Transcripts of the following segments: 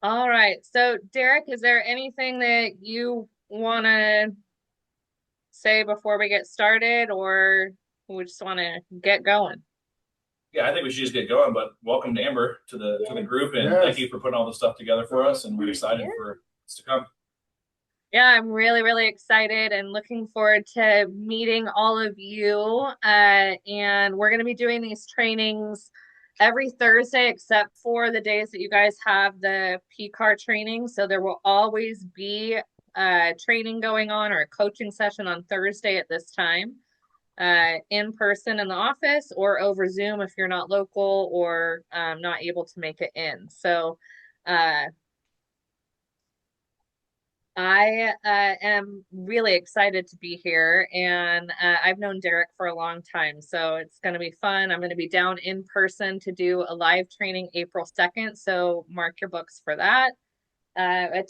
All right. So, Derek, is there anything that you want to say before we get started, or we just want to get going? Yeah, I think we should just get going. But welcome to Amber to the group, and thank you for putting all this stuff together for us. And we're Yeah. excited for what's to come. Yeah, I'm really, really excited and looking forward to meeting all of you. And we're going to be doing these trainings every Thursday, except for the days that you guys have the P-car training. So there will always be training going on or a coaching session on Thursday at this time, in person in the office or over Zoom if you're not local or not able to make it in. So uh, I am really excited to be here, and I've known Derek for a long time, so it's going to be fun. I'm going to be down in person to do a live training April 2nd, so mark your books for that.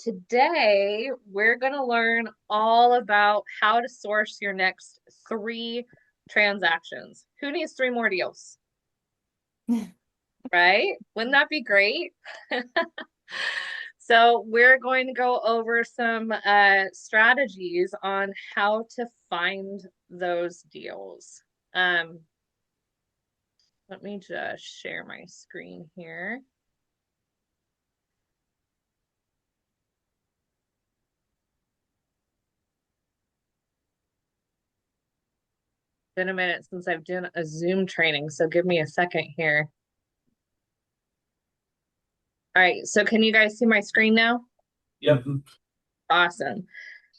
Today, we're going to learn all about how to source your next three transactions. Who needs three more deals, right? Wouldn't that be great? So we're going to go over some strategies on how to find those deals. Um, Let me just share my screen here. Been a minute since I've done a Zoom training, so give me a second here. All right, so can you guys see my screen now? Yep. Awesome.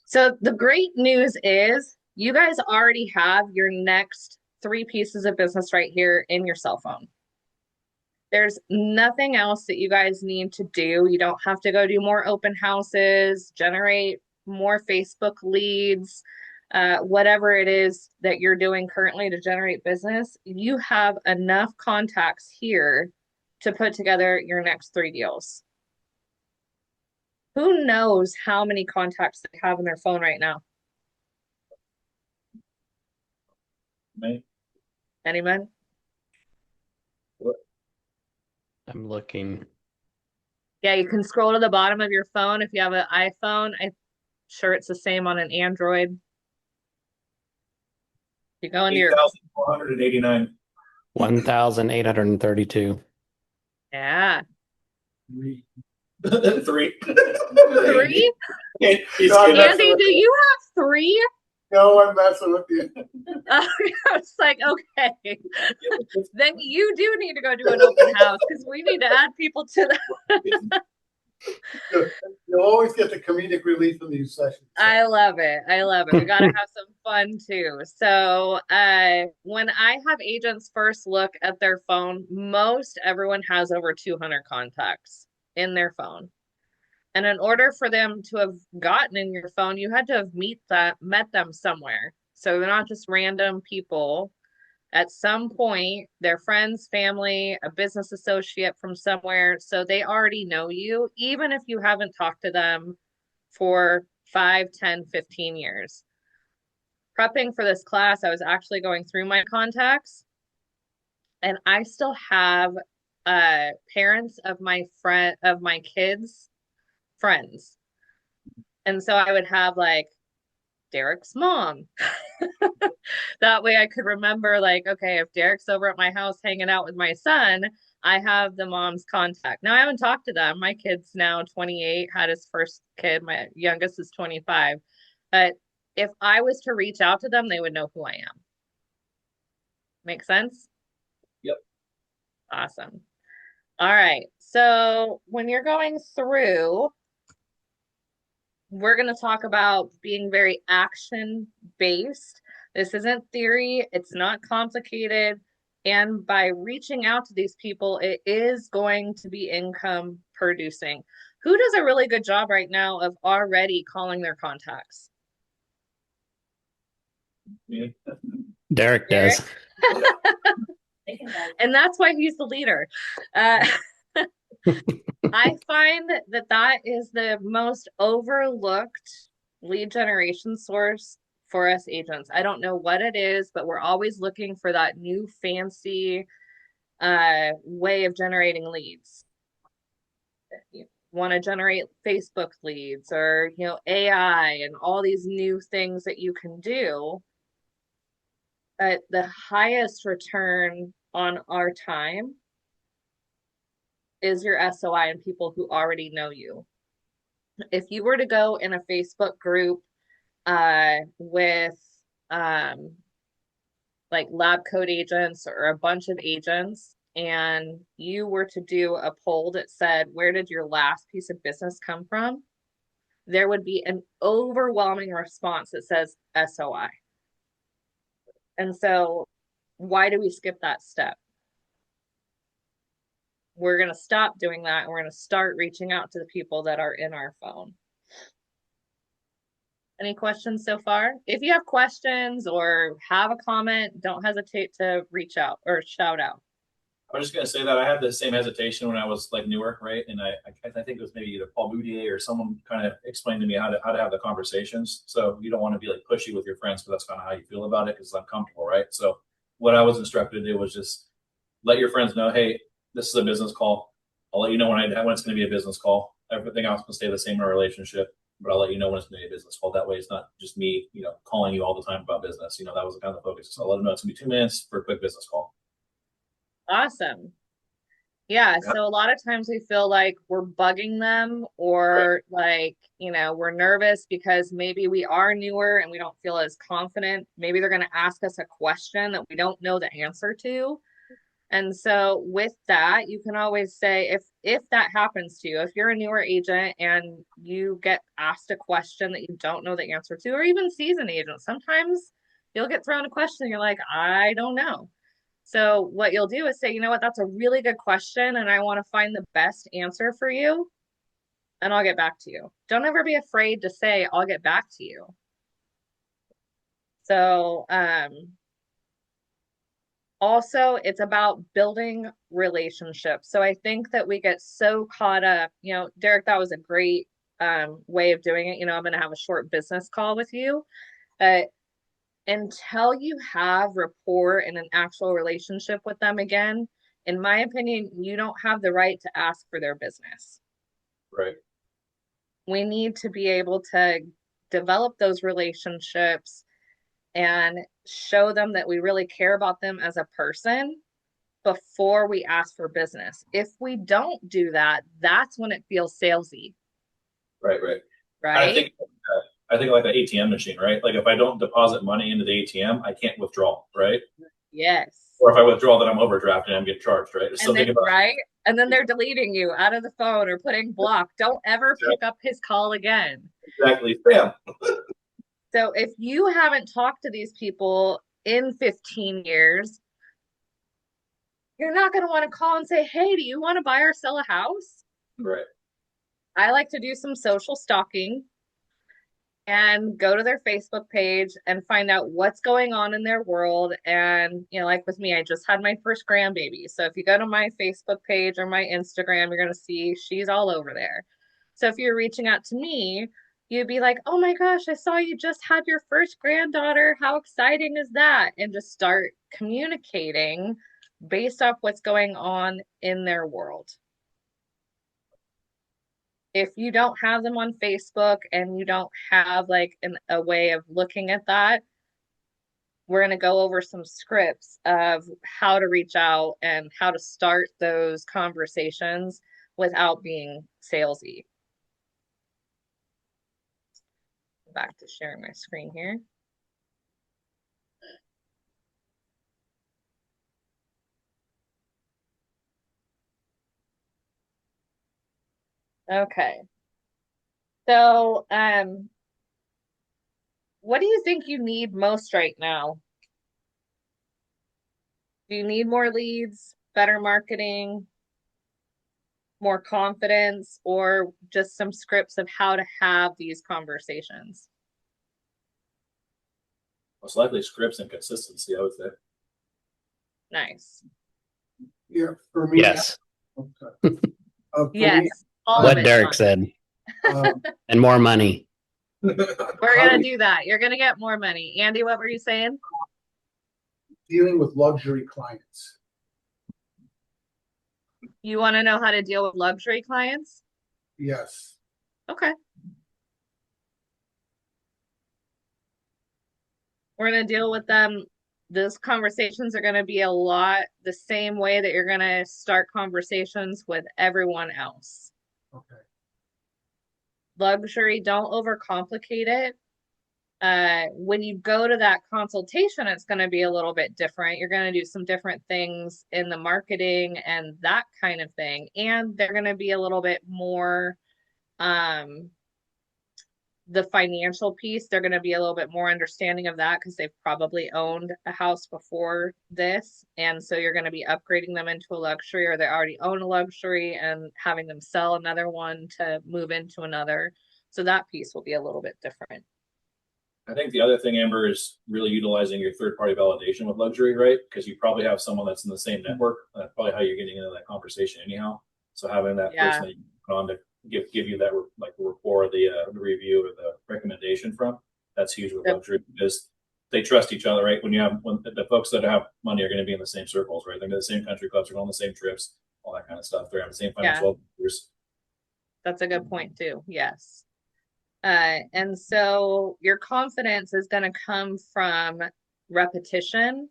So the great news is you guys already have your next three pieces of business right here in your cell phone. There's nothing else that you guys need to do. You don't have to go do more open houses, generate more Facebook leads, whatever it is that you're doing currently to generate business. You have enough contacts here to put together your next three deals. Who knows how many contacts they have in their phone right now? Me. Anyone? I'm looking. Yeah, you can scroll to the bottom of your phone if you have an iPhone. I'm sure it's the same on an Android. You go into Eight your, thousand four hundred and 89. 1,832. yeah. Three. Three? He's No, I'm kidding. messing Andy, with do you. you have three? No, I'm messing with you. I was like, okay. Then you do need to go do an open house because we need to add people to the. You'll always get the comedic relief in these sessions. I love it. I love it. We got to have some fun too. So, when I have agents first look at their phone, most everyone has over 200 contacts in their phone. And in order for them to have gotten in your phone, you had to have met them somewhere. So they're not just random people. At some point, they're friends, family, a business associate from somewhere. So they already know you, even if you haven't talked to them for 5, 10, 15 years. Prepping for this class, I was actually going through my contacts, and I still have parents of my kids' friends. And so I would have like Derek's mom. That way I could remember, like, okay, if Derek's over at my house hanging out with my son, I have the mom's contact. Now I haven't talked to them. My kid's now 28, had his first kid. My youngest is 25. But if I was to reach out to them, they would know who I am. Make sense? Yep. Awesome. All right. So when you're going through, we're going to talk about being very action based. This isn't theory, it's not complicated. And by reaching out to these people, it is going to be income producing. Who does a really good job right now of already calling their contacts? Yeah. Derek Derek? does. And that's why he's the leader. Uh, I find that that is the most overlooked lead generation source for us agents. I don't know what it is, but we're always looking for that new fancy way of generating leads. want to generate Facebook leads or, AI and all these new things that you can do. But the highest return on our time is your SOI and people who already know you. If you were to go in a Facebook group with like lab coat agents or a bunch of agents, and you were to do a poll that said, where did your last piece of business come from? There would be an overwhelming response that says SOI. And so why do we skip that step? We're going to stop doing that and we're going to start reaching out to the people that are in our phone. Any questions so far? If you have questions or have a comment, don't hesitate to reach out or shout out. I was just gonna say that I had the same hesitation when I was like newer, right? And I think it was maybe either Paul Boudier or someone kind of explained to me how to have the conversations. So you don't want to be like pushy with your friends, but that's kind of how you feel about it because it's uncomfortable, right? So what I was instructed to do was just let your friends know, hey, this is a business call. I'll let you know when it's going to be a business call. Everything else can stay the same in our relationship, but I'll let you know when it's going to be a business call. That way, it's not just me, calling you all the time about business. That was kind of the focus. So I'll let them know it's going to be 2 minutes for a quick business call. Awesome. Yeah, so a lot of times we feel like we're bugging them or like, we're nervous because maybe we are newer and we don't feel as confident. Maybe they're going to ask us a question that we don't know the answer to. And so with that, you can always say if that happens to you, if you're a newer agent and you get asked a question that you don't know the answer to, or even seasoned agents, sometimes you'll get thrown a question and you're like, I don't know. So what you'll do is say, you know what, that's a really good question and I want to find the best answer for you and I'll get back to you. Don't ever be afraid to say, I'll get back to you. So, also, it's about building relationships. So I think that we get so caught up, Derek, that was a great way of doing it. I'm going to have a short business call with you, but until you have rapport and an actual relationship with them again, in my opinion, you don't have the right to ask for their business. Right. We need to be able to develop those relationships and show them that we really care about them as a person before we ask for business. If we don't do that, that's when it feels salesy. Right. Right? I think like an ATM machine, right? Like if I don't deposit money into the ATM, I can't withdraw, right? Yes. Or if I withdraw, then I'm overdrafted and I'm getting charged, right? Right? And then they're deleting you out of the phone or putting block. Don't ever pick up his call again. Exactly. Spam. So if you haven't talked to these people in 15 years, you're not going to want to call and say, hey, do you want to buy or sell a house? Right. I like to do some social stalking and go to their Facebook page and find out what's going on in their world. And, like with me, I just had my first grandbaby. So if you go to my Facebook page or my Instagram, you're going to see she's all over there. So if you're reaching out to me, you'd be like, oh my gosh, I saw you just had your first granddaughter. How exciting is that? And just start communicating based off what's going on in their world. If you don't have them on Facebook and you don't have like a way of looking at that, we're going to go over some scripts of how to reach out and how to start those conversations without being salesy. Back to sharing my screen here. Okay. So, what do you think you need most right now? Do you need more leads, better marketing, more confidence, or just some scripts of how to have these conversations? Most likely scripts and consistency, I would say. Nice. Yeah, for me. Yes. Okay. For Yes. me, What Derek said. And more money. We're going to do that. You're going to get more money. Andy, what were you saying? Dealing with luxury clients. You want to know how to deal with luxury clients? Yes. Okay. We're going to deal with them. Those conversations are going to be a lot the same way that you're going to start conversations with everyone else. Okay. Luxury, don't overcomplicate it. When you go to that consultation, it's going to be a little bit different. You're going to do some different things in the marketing and that kind of thing. And they're going to be a little bit more the financial piece, they're going to be a little bit more understanding of that because they've probably owned a house before this. And so you're going to be upgrading them into a luxury, or they already own a luxury and having them sell another one to move into another. So that piece will be a little bit different. I think the other thing, Amber, is really utilizing your third party validation with luxury, right? Because you probably have someone that's in the same network. That's probably how you're getting into that conversation anyhow. So having that Yeah. person that you put on to give you that like rapport, the review or the recommendation from, that's huge with Yep. luxury because they trust each other, right? When the folks that have money are going to be in the same circles, right? They're in the same country clubs, they're on the same trips, all that kind of stuff. They're on the same financial years. That's a good point too. Yes. And so your confidence is going to come from repetition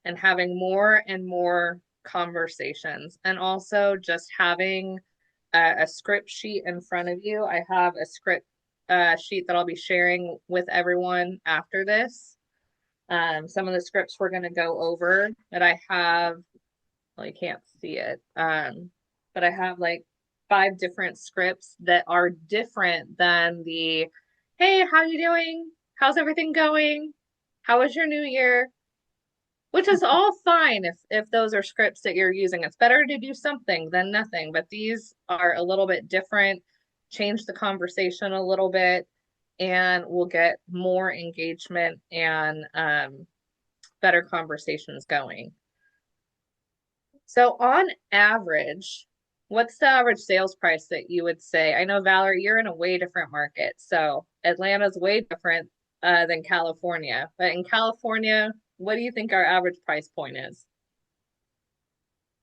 and having more and more conversations, and also just having a script sheet in front of you. I have a script sheet that I'll be sharing with everyone after this. Some of the scripts we're going to go over that I have, well, you can't see it, but I have like 5 different scripts that are different than the, hey, how you doing? How's everything going? How was your new year? Which is all fine if those are scripts that you're using. It's better to do something than nothing, but these are a little bit different, change the conversation a little bit, and we'll get more engagement and better conversations going. So on average, what's the average sales price that you would say? I know, Valerie, you're in a way different market. So Atlanta's way different than California. But in California, what do you think our average price point is?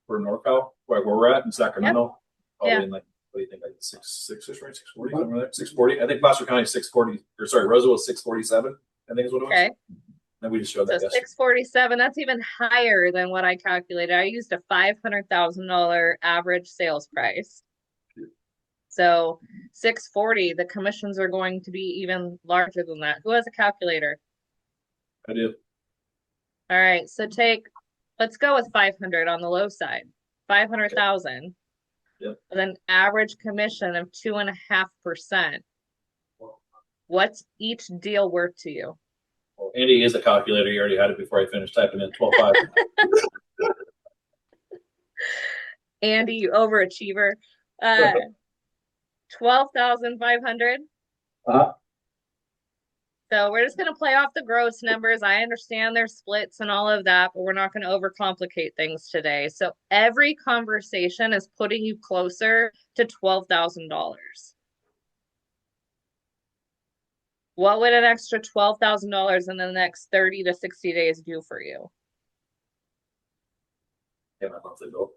For NorCal, where we're at in Sacramento, probably Yeah. in like, what do you think, like six-ish, right? 640, somewhere there? 640. I think Placer County is 640, or sorry, Roseville is 647, I think is what it was. Okay. And we just showed So that yesterday. 647, that's even higher than what I calculated. I used a $500,000 average sales price. So 640, the commissions are going to be even larger than that. Who has a calculator? I did. All right, so let's go with 500 on the low side. 500,000. Yep. With an average commission of 2.5%. What's each deal worth to you? Well, Andy is a calculator. He already had it before I finished typing in 12.5. Andy, you overachiever. 12,500. Uh-huh. So we're just going to play off the gross numbers. I understand there's splits and all of that, but we're not going to overcomplicate things today. So every conversation is putting you closer to $12,000. What would an extra $12,000 in the next 30 to 60 days do for you? Yeah, my monthly bill.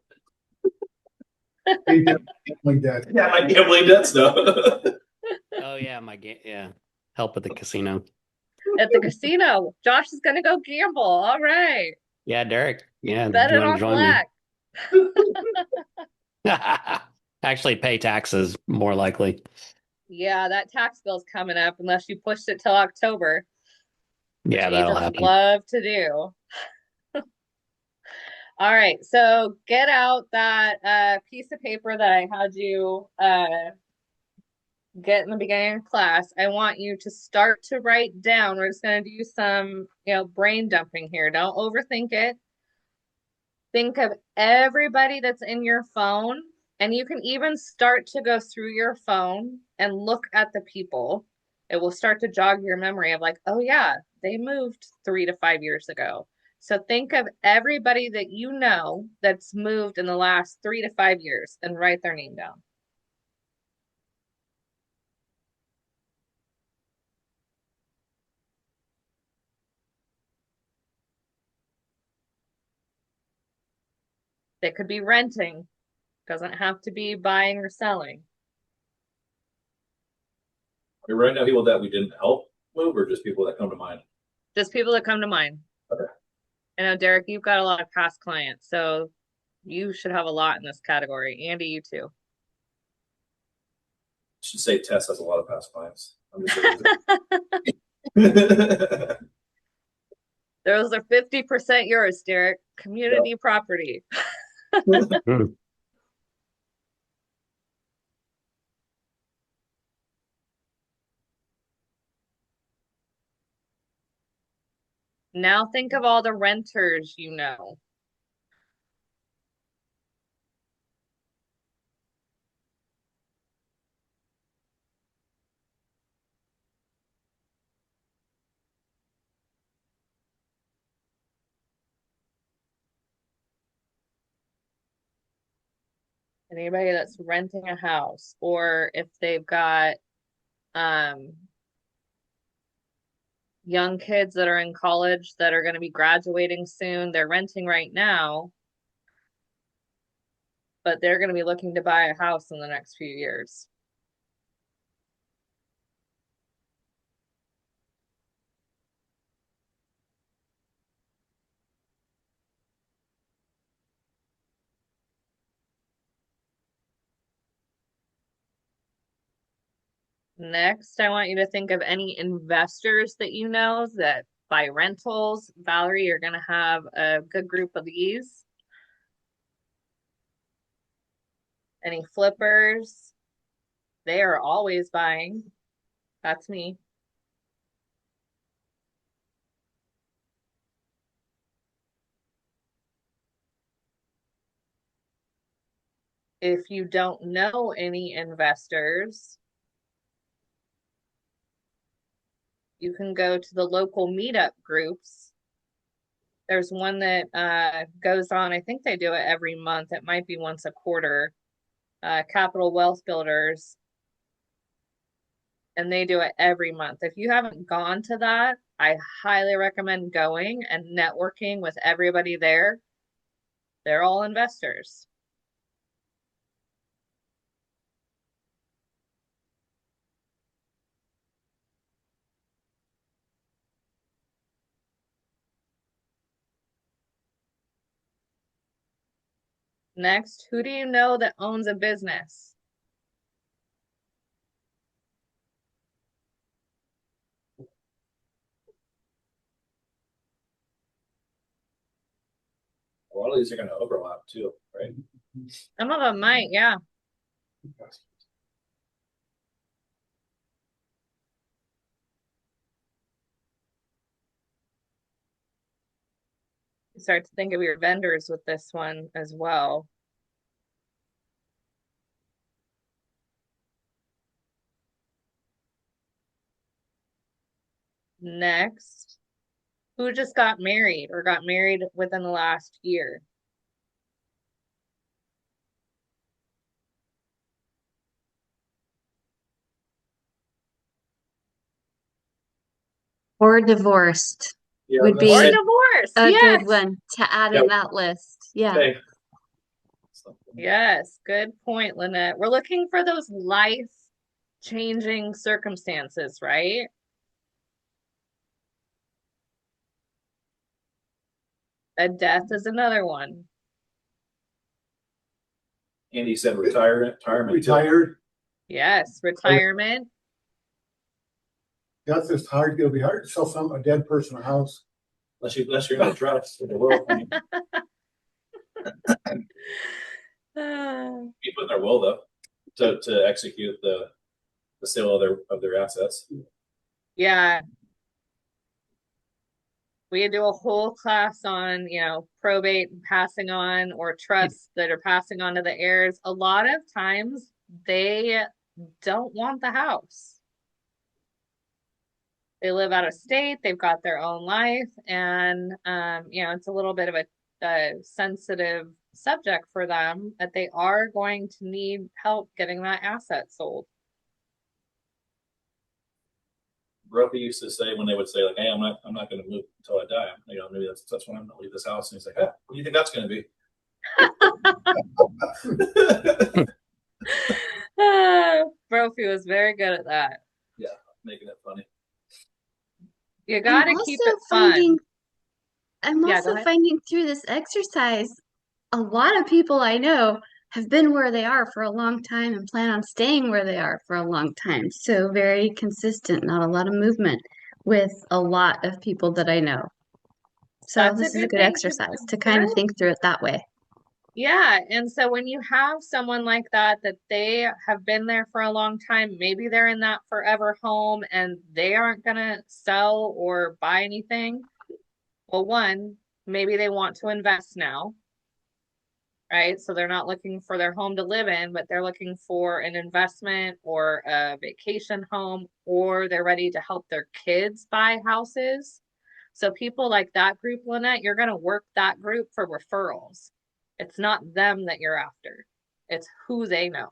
Pay that gambling debt. Yeah, my gambling debts though. Oh yeah, help at the casino. At the casino, Josh is going to go gamble. All right. Yeah, Derek. Yeah, do Bet you it want to on join black. me? Actually, pay taxes more likely. Yeah, that tax bill's coming up unless you pushed it till October, which Yeah, that'll agents happen. love to do. All right, so get out that piece of paper that I had you get in the beginning of class. I want you to start to write down. We're just going to do some, brain dumping here. Don't overthink it. Think of everybody that's in your phone, and you can even start to go through your phone and look at the people. It will start to jog your memory of like, oh yeah, they moved 3 to 5 years ago. So think of everybody that you know that's moved in the last 3 to 5 years and write their name down. They could be renting, doesn't have to be buying or selling. We right now people that we didn't help move, or just people that come to mind? Just people that come to mind. Okay. I know, Derek, you've got a lot of past clients, so you should have a lot in this category. Andy, you too. I should say Tess has a lot of past clients. I'm just kidding. Those are 50% yours, Derek. Community property. Now think of all the renters you know. Anybody that's renting a house, or if they've got young kids that are in college that are going to be graduating soon, they're renting right now, but they're going to be looking to buy a house in the next few years. Next, I want you to think of any investors that you know that buy rentals. Valerie, you're going to have a good group of these. Any flippers? They are always buying. That's me. If you don't know any investors, you can go to the local meetup groups. There's one that goes on, I think they do it every month. It might be once a quarter. Capital Wealth Builders. And they do it every month. If you haven't gone to that, I highly recommend going and networking with everybody there. They're all investors. Next, who do you know that owns a business? A lot of these are going to overlap too, right? Some of them might, yeah. You start to think of your vendors with this one as well. Next, who just got married or got married within the last year? Or divorced Yeah, would be Or a divorce. good Yes. one to add in that list. Yeah. Okay. Yes, good point, Lynette. We're looking for those life-changing circumstances, right? A death is another one. Andy said retirement. Retired. Yes, retirement. That's just hard. It'll be hard to sell a dead person a house. Unless you're in a trust in the world. You put in their will though to execute the sale of their assets. Yeah. We do a whole class on, probate and passing on, or trusts that are passing on to the heirs. A lot of times they don't want the house. They live out of state, they've got their own life, and it's a little bit of a sensitive subject for them, that they are going to need help getting that asset sold. Brophy used to say, when they would say like, "Hey, I'm not going to move until I die." Maybe that's when I'm going to leave this house. And he's like, "What do you think that's going to be?" Brophy was very good at that. Yeah. Making it funny. You I'm got to keep also it finding fun. I'm Yeah, go also ahead. finding through this exercise, a lot of people I know have been where they are for a long time and plan on staying where they are for a long time. So very consistent, not a lot of movement with a lot of people that I know. So That's a this is a good good thing to exercise to kind consider. of think through it that way. Yeah, and so when you have someone like that they have been there for a long time, maybe they're in that forever home and they aren't gonna sell or buy anything. Well, one, maybe they want to invest now, right? So they're not looking for their home to live in, but they're looking for an investment or a vacation home, or they're ready to help their kids buy houses. So people like that group, Lynette, you're going to work that group for referrals. It's not them that you're after. It's who they know.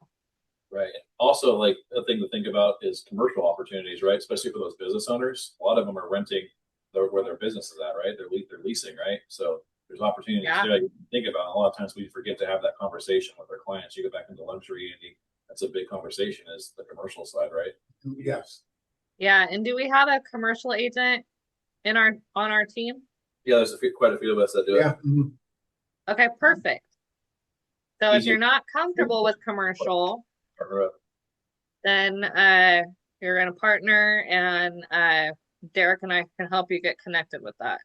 Right. Also, like a thing to think about is commercial opportunities, right? Especially for those business owners. A lot of them are renting where their business is at, right? They're leasing, right? So there's opportunities Yeah. there that you can think about. A lot of times we forget to have that conversation with our clients. You go back into luxury, and that's a big conversation is the commercial side, right? Yes. Yeah. And do we have a commercial agent in on our team? Yeah, there's quite a few of us that do Yeah. it. Mhm. Okay, perfect. So if Easy. you're not comfortable with commercial, Partner up. then you're going to partner and Derek and I can help you get connected with that.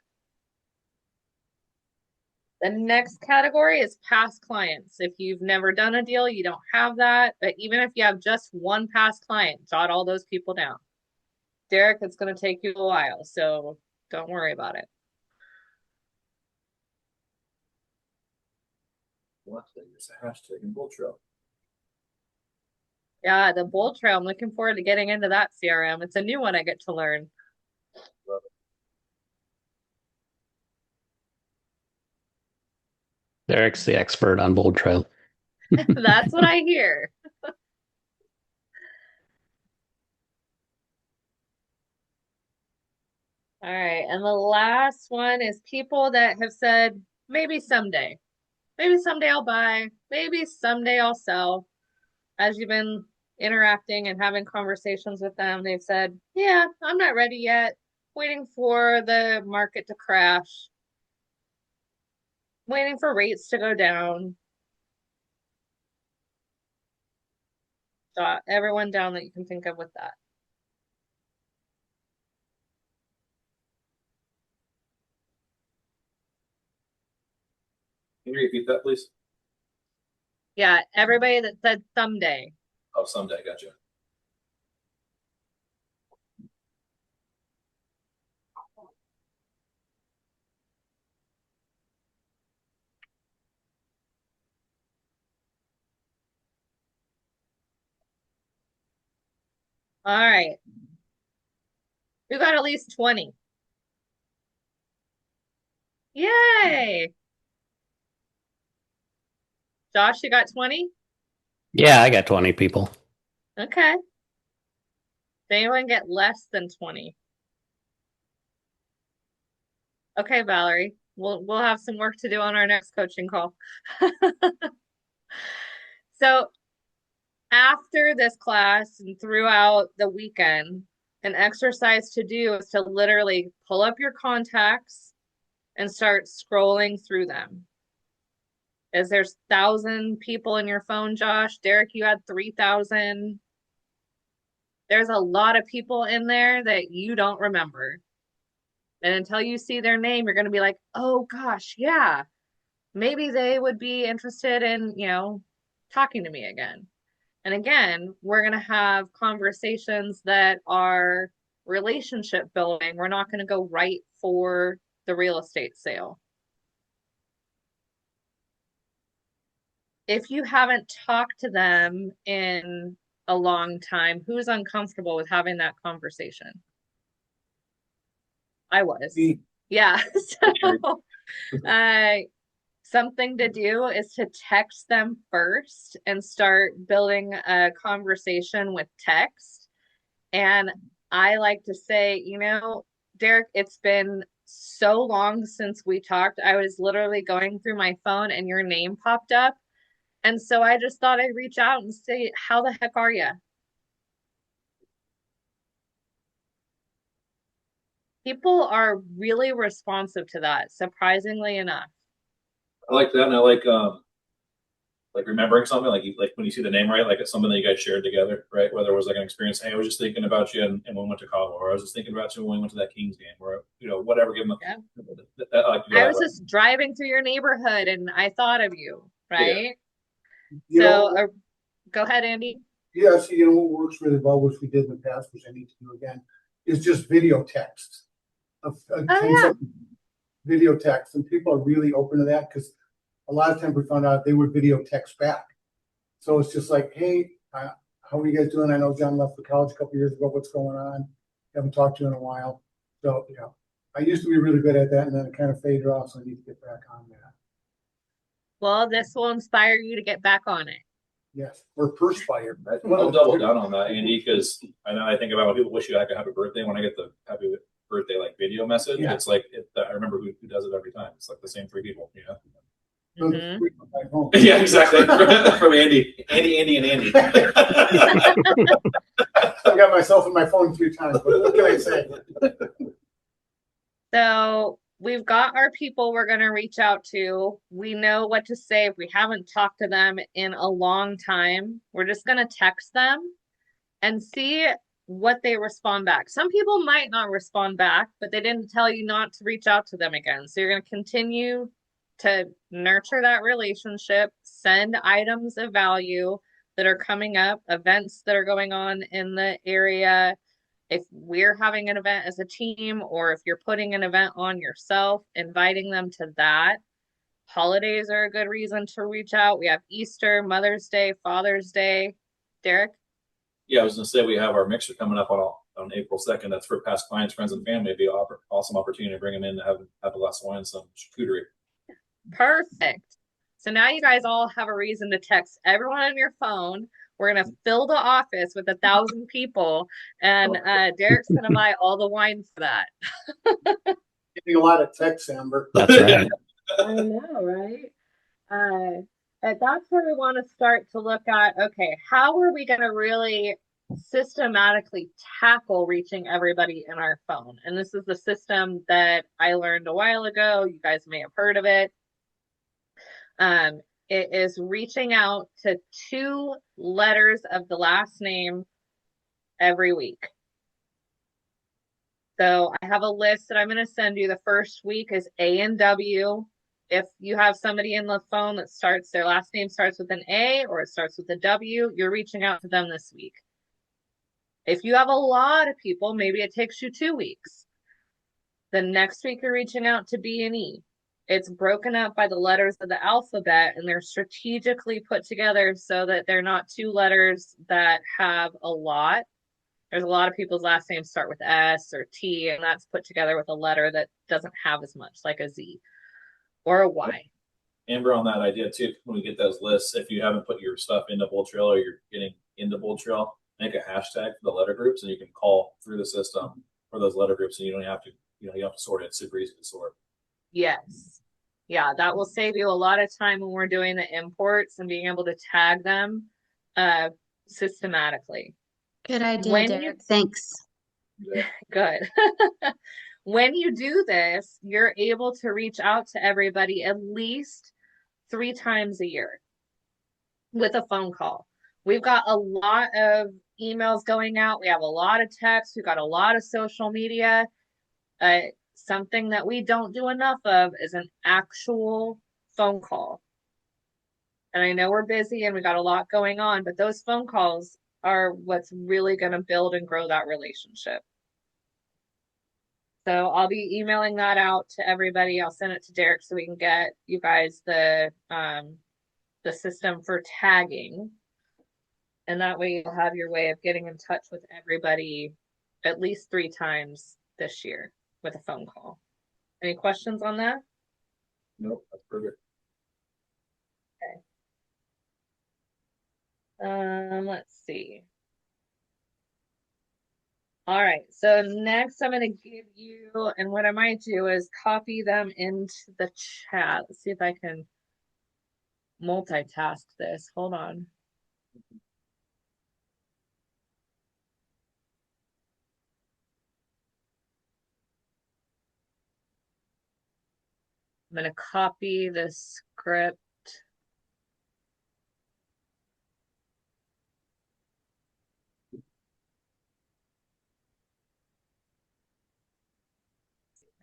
The next category is past clients. If you've never done a deal, you don't have that. But even if you have just one past client, jot all those people down. Derek, it's going to take you a while, so don't worry about it. Last thing is a hashtag and bull trail. Yeah, the Bold Trail. I'm looking forward to getting into that CRM. It's a new one I get to learn. Love it. Derek's the expert on Bold Trail. That's what I hear. All right. And the last one is people that have said, maybe someday. Maybe someday I'll buy. Maybe someday I'll sell. As you've been interacting and having conversations with them, they've said, yeah, I'm not ready yet. Waiting for the market to crash. Waiting for rates to go down. Jot everyone down that you can think of with that. Can you repeat that, please? Yeah, everybody that said someday. Oh, someday. Gotcha. All right. We got at least 20. Yay. Josh, you got 20? Yeah, I got 20 people. Okay. Did anyone get less than 20? Okay, Valerie. We'll have some work to do on our next coaching call. So after this class and throughout the weekend, an exercise to do is to literally pull up your contacts and start scrolling through them. As there's 1,000 people in your phone, Josh. Derek, you had 3,000. There's a lot of people in there that you don't remember. And until you see their name, you're going to be like, oh gosh, yeah, maybe they would be interested in, talking to me again. And again, we're going to have conversations that are relationship building. We're not going to go right for the real estate sale. If you haven't talked to them in a long time, who's uncomfortable with having that conversation? I was. Me. Yeah. So, uh, something to do is to text them first and start building a conversation with text. And I like to say, Derek, it's been so long since we talked. I was literally going through my phone and your name popped up. And so I just thought I'd reach out and say, how the heck are you? People are really responsive to that, surprisingly enough. I like that, and I like remembering something, like when you see the name right, like it's something that you guys shared together, right? Whether it was like an experience, hey, I was just thinking about you and when we went to college, or I was just thinking about you when we went to that Kings game, or whatever. Give them Yeah. I like to go I that was way. just driving through your neighborhood and I thought of you, Yeah, right? You So know, go ahead, Andy. yeah, so you know what works really well, which we did in the past, which I need to do again, is just video text. Of Oh 10 yeah. second video text, and people are really open to that because a lot of times we found out they would video text back. So it's just like, hey, how are you guys doing? I know John left for college a couple years ago. What's going on? Haven't talked to you in a while. So, I used to be really good at that, and then it kind of faded off. So I need to get back on that. Well, this will inspire you to get back on it. Yes, or perspire. I'll double down on that, Andy, because I know I think about when people wish you like a happy birthday. When I get the happy birthday like video message, Yeah. it's like I remember who does it every time. It's like the same three people, Mhm. Yeah, exactly. From Andy, and Andy. I got myself in my phone a few times, but what can I say? So we've got our people we're going to reach out to. We know what to say if we haven't talked to them in a long time. We're just going to text them and see what they respond back. Some people might not respond back, but they didn't tell you not to reach out to them again. So you're going to continue to nurture that relationship, send items of value that are coming up, events that are going on in the area. If we're having an event as a team, or if you're putting an event on yourself, inviting them to that. Holidays are a good reason to reach out. We have Easter, Mother's Day, Father's Day. Derek? Yeah, I was gonna say we have our mixer coming up on April 2nd. That's for past clients, friends, and family. It'd be an awesome opportunity to bring them in to have a glass of wine and some charcuterie. Perfect. So now you guys all have a reason to text everyone on your phone. We're gonna fill the office with 1,000 people, and Derek's gonna buy all the wine for that. Getting a lot of texts, Amber. That's right. I know, right? That's where we want to start to look at, okay, how are we going to really systematically tackle reaching everybody in our phone? And this is the system that I learned a while ago. You guys may have heard of it. It is reaching out to 2 letters of the last name every week. So I have a list that I'm going to send you. The first week is A and W. If you have somebody in the phone that starts, their last name starts with an A or it starts with a W, you're reaching out to them this week. If you have a lot of people, maybe it takes you 2 weeks. The next week, you're reaching out to B and E. It's broken up by the letters of the alphabet, and they're strategically put together so that they're not 2 letters that have a lot. There's a lot of people's last names start with S or T, and that's put together with a letter that doesn't have as much, like a Z or a Y. Amber, on that idea too, when we get those lists, if you haven't put your stuff into Bull Trail or you're getting into Bull Trail, make a hashtag for the letter groups, and you can call through the system for those letter groups, and you don't have to, you don't have to sort it. It's super easy to sort. Yes. Yeah, that will save you a lot of time when we're doing the imports and being able to tag them systematically. Good idea, When Derek. Thanks. Good. When you do this, you're able to reach out to everybody at least 3 times a year with a phone call. We've got a lot of emails going out. We have a lot of texts. We've got a lot of social media. Something that we don't do enough of is an actual phone call. And I know we're busy and we got a lot going on, but those phone calls are what's really going to build and grow that relationship. So I'll be emailing that out to everybody. I'll send it to Derek so we can get you guys the system for tagging. And that way you'll have your way of getting in touch with everybody at least 3 times this year with a phone call. Any questions on that? Nope, that's perfect. Let's see. All right, so next I'm going to give you, and what I might do is copy them into the chat. Let's see if I can multitask this. Hold on. I'm going to copy the script.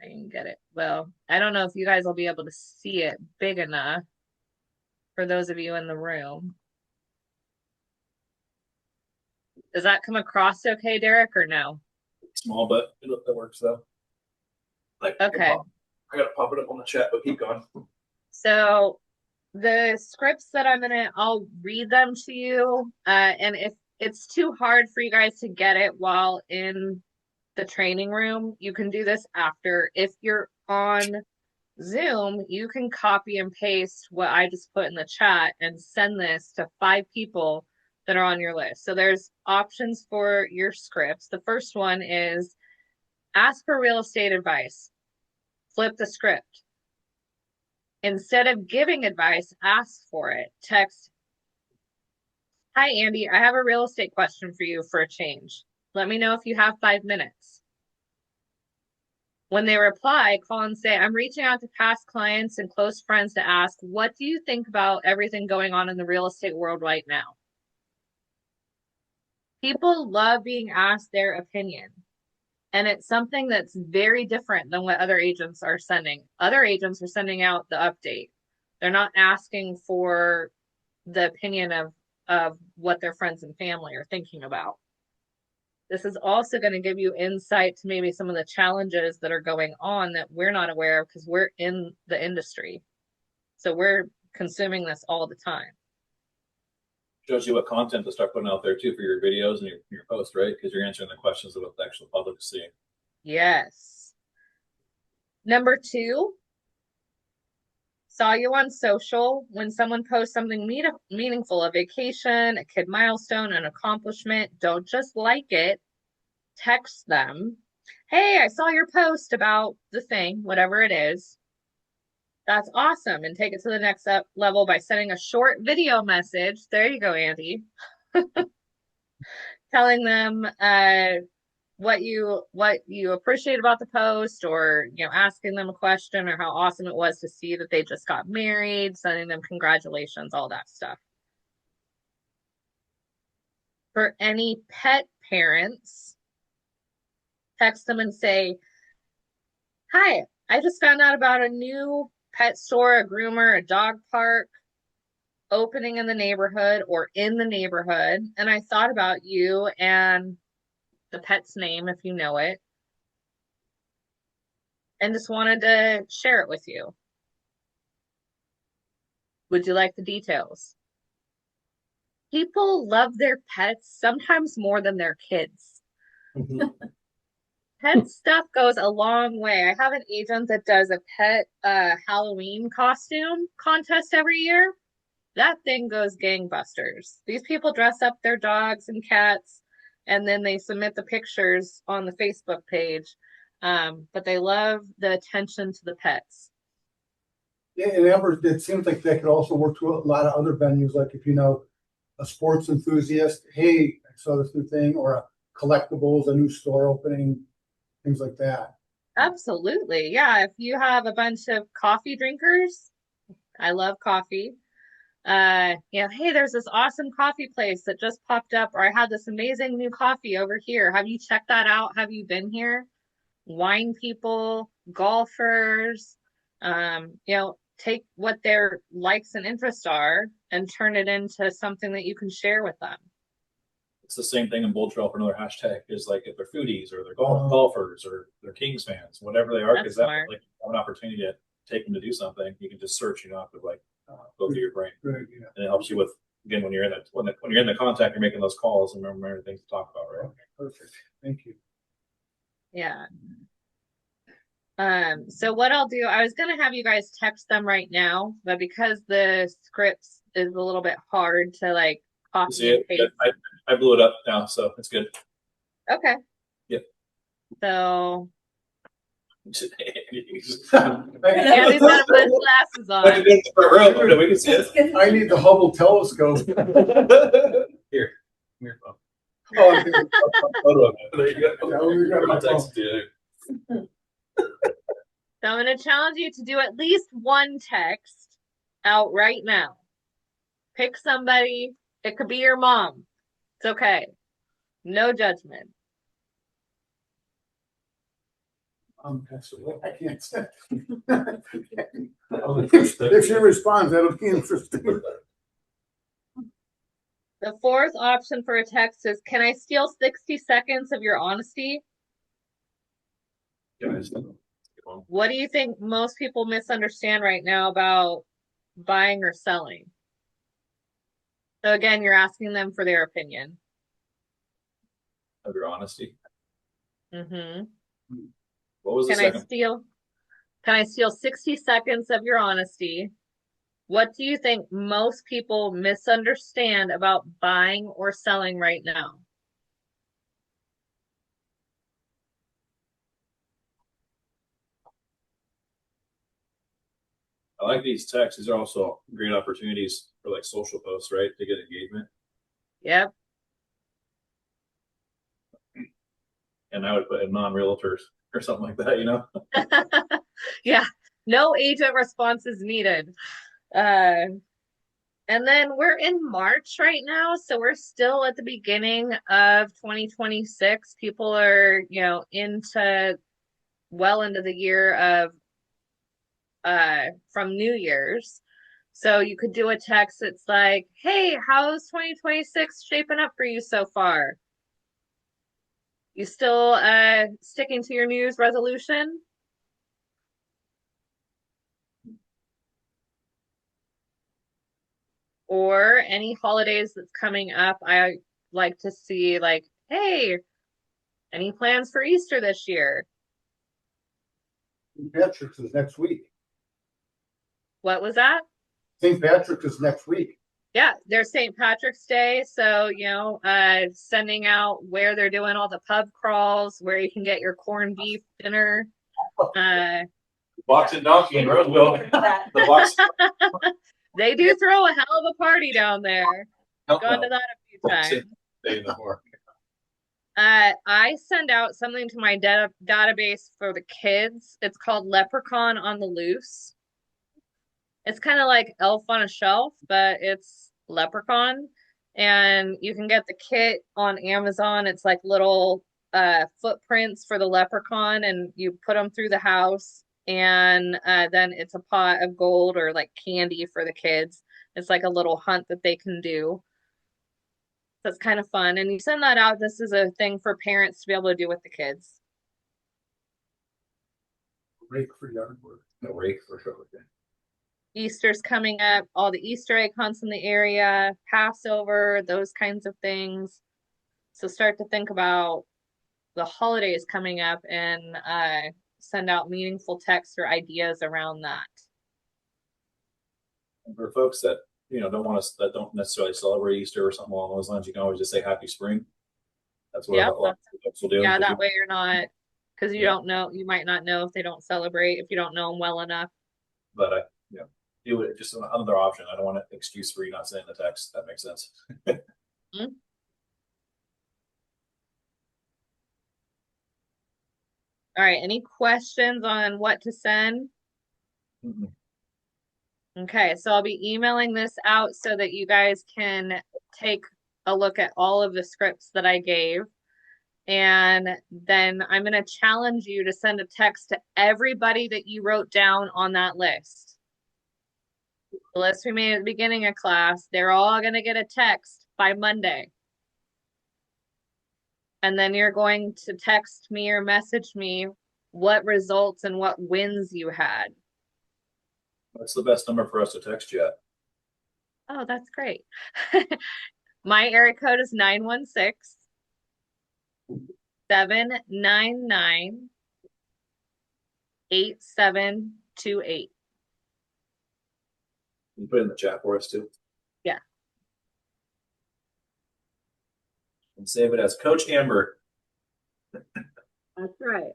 I can get it. Well, I don't know if you guys will be able to see it big enough for those of you in the room. Does that come across okay, Derek, or no? Small, but it works though. Like, Okay. I gotta pop it up on the chat, but keep going. So the scripts that I'll read them to you. And if it's too hard for you guys to get it while in the training room, you can do this after. If you're on Zoom, you can copy and paste what I just put in the chat and send this to 5 people that are on your list. So there's options for your scripts. The first one is ask for real estate advice. Flip the script. Instead of giving advice, ask for it. Text, hi, Andy, I have a real estate question for you for a change. Let me know if you have 5 minutes. When they reply, call and say, I'm reaching out to past clients and close friends to ask, what do you think about everything going on in the real estate world right now? People love being asked their opinion. And it's something that's very different than what other agents are sending. Other agents are sending out the update. They're not asking for the opinion of what their friends and family are thinking about. This is also going to give you insight to maybe some of the challenges that are going on that we're not aware of because we're in the industry. So we're consuming this all the time. Shows you what content to start putting out there too for your videos and your posts, right? Because you're answering the questions of what the actual public is seeing. Yes. Number 2, saw you on social. When someone posts something meaningful, a vacation, a kid milestone, an accomplishment, don't just like it. Text them, hey, I saw your post about the thing, whatever it is. That's awesome. And take it to the next level by sending a short video message. There you go, Andy. Telling them what you appreciate about the post, or asking them a question, or how awesome it was to see that they just got married, sending them congratulations, all that stuff. For any pet parents, text them and say, hi, I just found out about a new pet store, a groomer, a dog park opening in the neighborhood or in the neighborhood, and I thought about you and the pet's name if you know it, and just wanted to share it with you. Would you like the details? People love their pets sometimes more than their kids. Pet stuff goes a long way. I have an agent that does a pet Halloween costume contest every year. That thing goes gangbusters. These people dress up their dogs and cats, and then they submit the pictures on the Facebook page. But they love the attention to the pets. Yeah, and Amber, it seems like that could also work to a lot of other venues, like if a sports enthusiast, hey, I saw this new thing, or a collectibles, a new store opening, things like that. Absolutely. Yeah. If you have a bunch of coffee drinkers, I love coffee. Hey, there's this awesome coffee place that just popped up, or I had this amazing new coffee over here. Have you checked that out? Have you been here? Wine people, golfers, take what their likes and interests are and turn it into something that you can share with them. It's the same thing in Bold Trail for another hashtag is like if they're foodies or they're golfers or they're Kings fans, whatever they are, because that like have an opportunity to take them to do something. You can just search, you don't have to like go through your brain. Right, yeah. And it helps you with, again, when you're in the contact, you're making those calls and remember things to talk about, right? Okay, perfect. Thank you. Yeah. So what I'll do, I was going to have you guys text them right now, but because the scripts is a little bit hard to like copy and paste. I blew it up now, so it's good. Okay. Yep. So Andy's Andy's got to put his glasses on. We can see it. I need the Hubble telescope. Here, your phone. Oh, Photo of it. There you go. Yeah, we got my phone. Text it to you. So I'm going to challenge you to do at least one text out right now. Pick somebody. It could be your mom. It's okay. No judgment. That's what I can't say. If she responds, that'll be interesting. The fourth option for a text is, can I steal 60 seconds of your honesty? Guys, What do you think most people misunderstand right now about buying or selling? So again, you're asking them for their opinion. of your honesty. Mm-hmm. What was the Can I second? steal 60 seconds of your honesty? What do you think most people misunderstand about buying or selling right now? I like these texts. These are also great opportunities for like social posts, right? To get engagement. Yep. And I would put in non-realtors or something like that, you know? Yeah. No agent response is needed. And then we're in March right now, so we're still at the beginning of 2026. People are, well into the year of from New Year's. So you could do a text that's like, "Hey, how's 2026 shaping up for you so far? You still sticking to your New Year's resolution?" Or any holidays that's coming up, I like to see like, "Hey, any plans for Easter this year?" St. Patrick's is next week. What was that? St. Patrick's is next week. Yeah, there's St. Patrick's Day, so sending out where they're doing all the pub crawls, where you can get your corned beef dinner. Box and Donkey in Roseville. The box. They do throw a hell of a party down there. Gone to that a few times. I send out something to my database for the kids. It's called Leprechaun on the Loose. It's kind of like Elf on a Shelf, but it's Leprechaun. And you can get the kit on Amazon. It's like little footprints for the leprechaun, and you put them through the house. And then it's a pot of gold or like candy for the kids. It's like a little hunt that they can do. That's kind of fun. And you send that out. This is a thing for parents to be able to do with the kids. Rake for yard work. No rake for sure. Easter's coming up, all the Easter egg hunts in the area, Passover, those kinds of things. So start to think about the holidays coming up and send out meaningful texts or ideas around that. And for folks that don't necessarily celebrate Easter or something along those lines, you can always just say Happy Spring. That's what a lot of folks will do. Yeah, that way you're not, because you don't know, you might not know if they don't celebrate, if you don't know them well enough. But do it just another option. I don't want an excuse for you not sending the text. That makes sense. Mm-hmm. All right, any questions on what to send? Mm-hmm. Okay, so I'll be emailing this out so that you guys can take a look at all of the scripts that I gave. And then I'm going to challenge you to send a text to everybody that you wrote down on that list. The list we made at the beginning of class, they're all going to get a text by Monday. And then you're going to text me or message me what results and what wins you had. What's the best number for us to text you at? Oh, that's great. My area code is 916-799-8728. You put it in the chat for us too. Yeah. And save it as Coach Amber. That's right.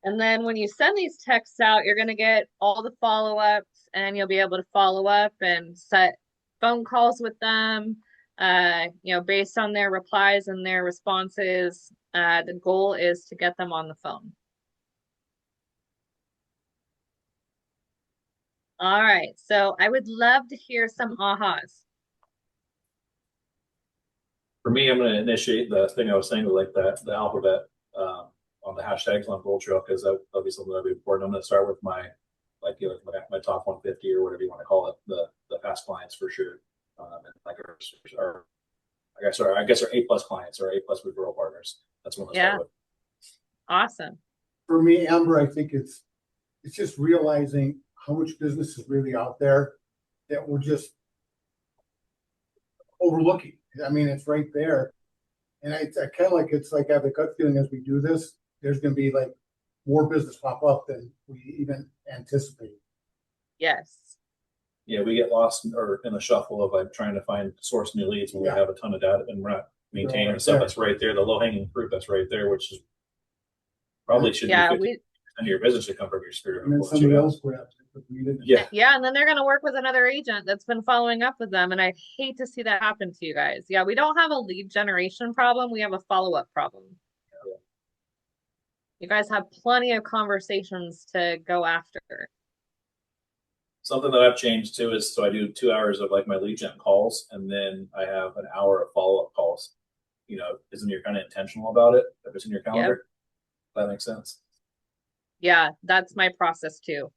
And then when you send these texts out, you're going to get all the follow-ups, and you'll be able to follow up and set phone calls with them. Based on their replies and their responses, the goal is to get them on the phone. All right, so I would love to hear some ahas. For me, I'm going to initiate the thing I was saying with like the alphabet on the hashtags on Gold Trail because that'll be something that'll be important. I'm going to start with my my top 150 or whatever you want to call it, the past clients for sure, and like our I guess our A+ clients or A+ referral partners. That's what I'll start with. Awesome. For me, Amber, I think it's just realizing how much business is really out there that we're just overlooking. I mean, it's right there. And I kind of like, it's like I have a gut feeling as we do this, there's going to be like more business pop up than we even anticipate. Yes. Yeah, we get lost or in the shuffle of like trying to source new leads when we have a ton of data and we're not maintaining the stuff that's right there, the low hanging fruit that's right there, which is probably should be 50% of your business should come from your spirit. And then somebody else grabs it. Yeah, and then they're going to work with another agent that's been following up with them. And I hate to see that happen to you guys. Yeah, we don't have a lead generation problem. We have a follow-up problem. Yeah. You guys have plenty of conversations to go after. Something that I've changed too is so I do 2 hours of like my lead gen calls and then I have an hour of follow-up calls. Isn't you're kind of intentional about it if it's in your calendar? That makes sense. Yeah, that's my process too.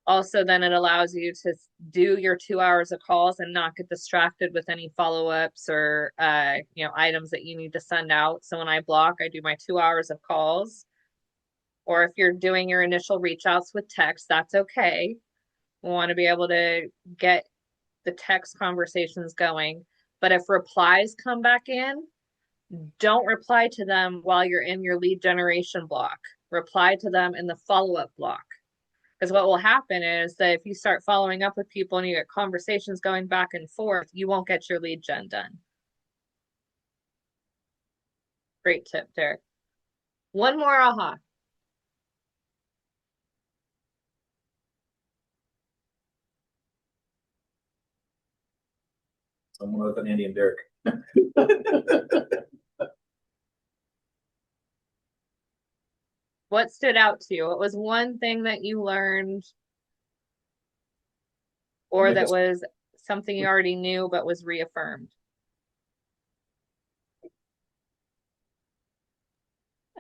Also, then it allows you to do your 2 hours of calls and not get distracted with any follow-ups or items that you need to send out. So when I block, I do my 2 hours of calls. Or if you're doing your initial reach outs with text, that's okay. We want to be able to get the text conversations going. But if replies come back in, don't reply to them while you're in your lead generation block. Reply to them in the follow-up block. Because what will happen is that if you start following up with people and you get conversations going back and forth, you won't get your lead gen done. Great tip, Derek. One more aha. Someone with an Andy and Derek. What stood out to you? What was one thing that you learned or that was something you already knew but was reaffirmed?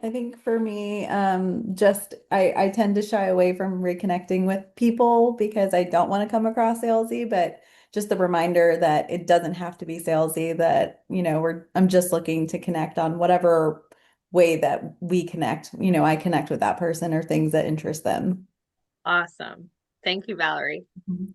I think for me, I tend to shy away from reconnecting with people because I don't want to come across salesy, but just the reminder that it doesn't have to be salesy, that, I'm just looking to connect on whatever way that we connect. I connect with that person or things that interest them. Awesome. Thank you, Valerie. Mm-hmm.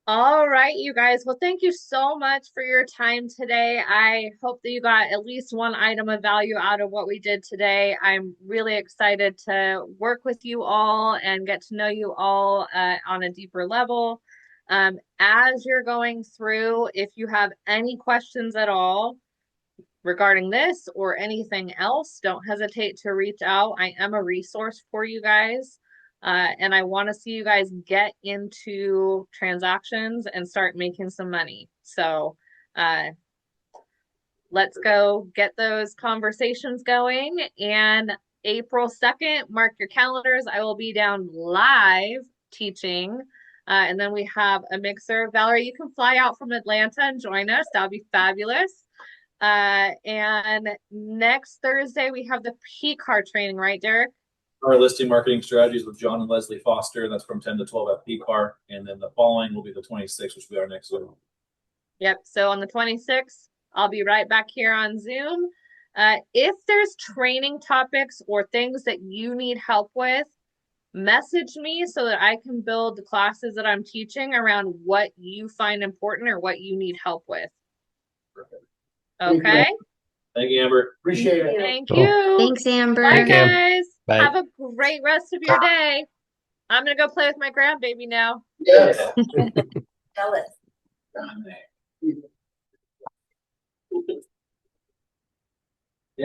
All right, you guys. Well, thank you so much for your time today. I hope that you got at least one item of value out of what we did today. I'm really excited to work with you all and get to know you all on a deeper level. As you're going through, if you have any questions at all regarding this or anything else, don't hesitate to reach out. I am a resource for you guys. And I want to see you guys get into transactions and start making some money. So let's go get those conversations going. And April 2nd, mark your calendars. I will be down live teaching. And then we have a mixer. Valerie, you can fly out from Atlanta and join us. That would be fabulous. And next Thursday, we have the P-Car training, right, Derek? Our listing marketing strategies with John and Leslie Foster. That's from 10 to 12 at P-Car. And then the following will be the 26th, which will be our next Zoom. Yep. So on the 26th, I'll be right back here on Zoom. If there's training topics or things that you need help with, message me so that I can build the classes that I'm teaching around what you find important or what you need help with. Perfect. Okay. Thank you, Amber. Appreciate it. Thank you. Thanks, Amber. Bye, guys. Bye. Have a great rest of your day. I'm going to go play with my grandbaby now. Yes. Jealous.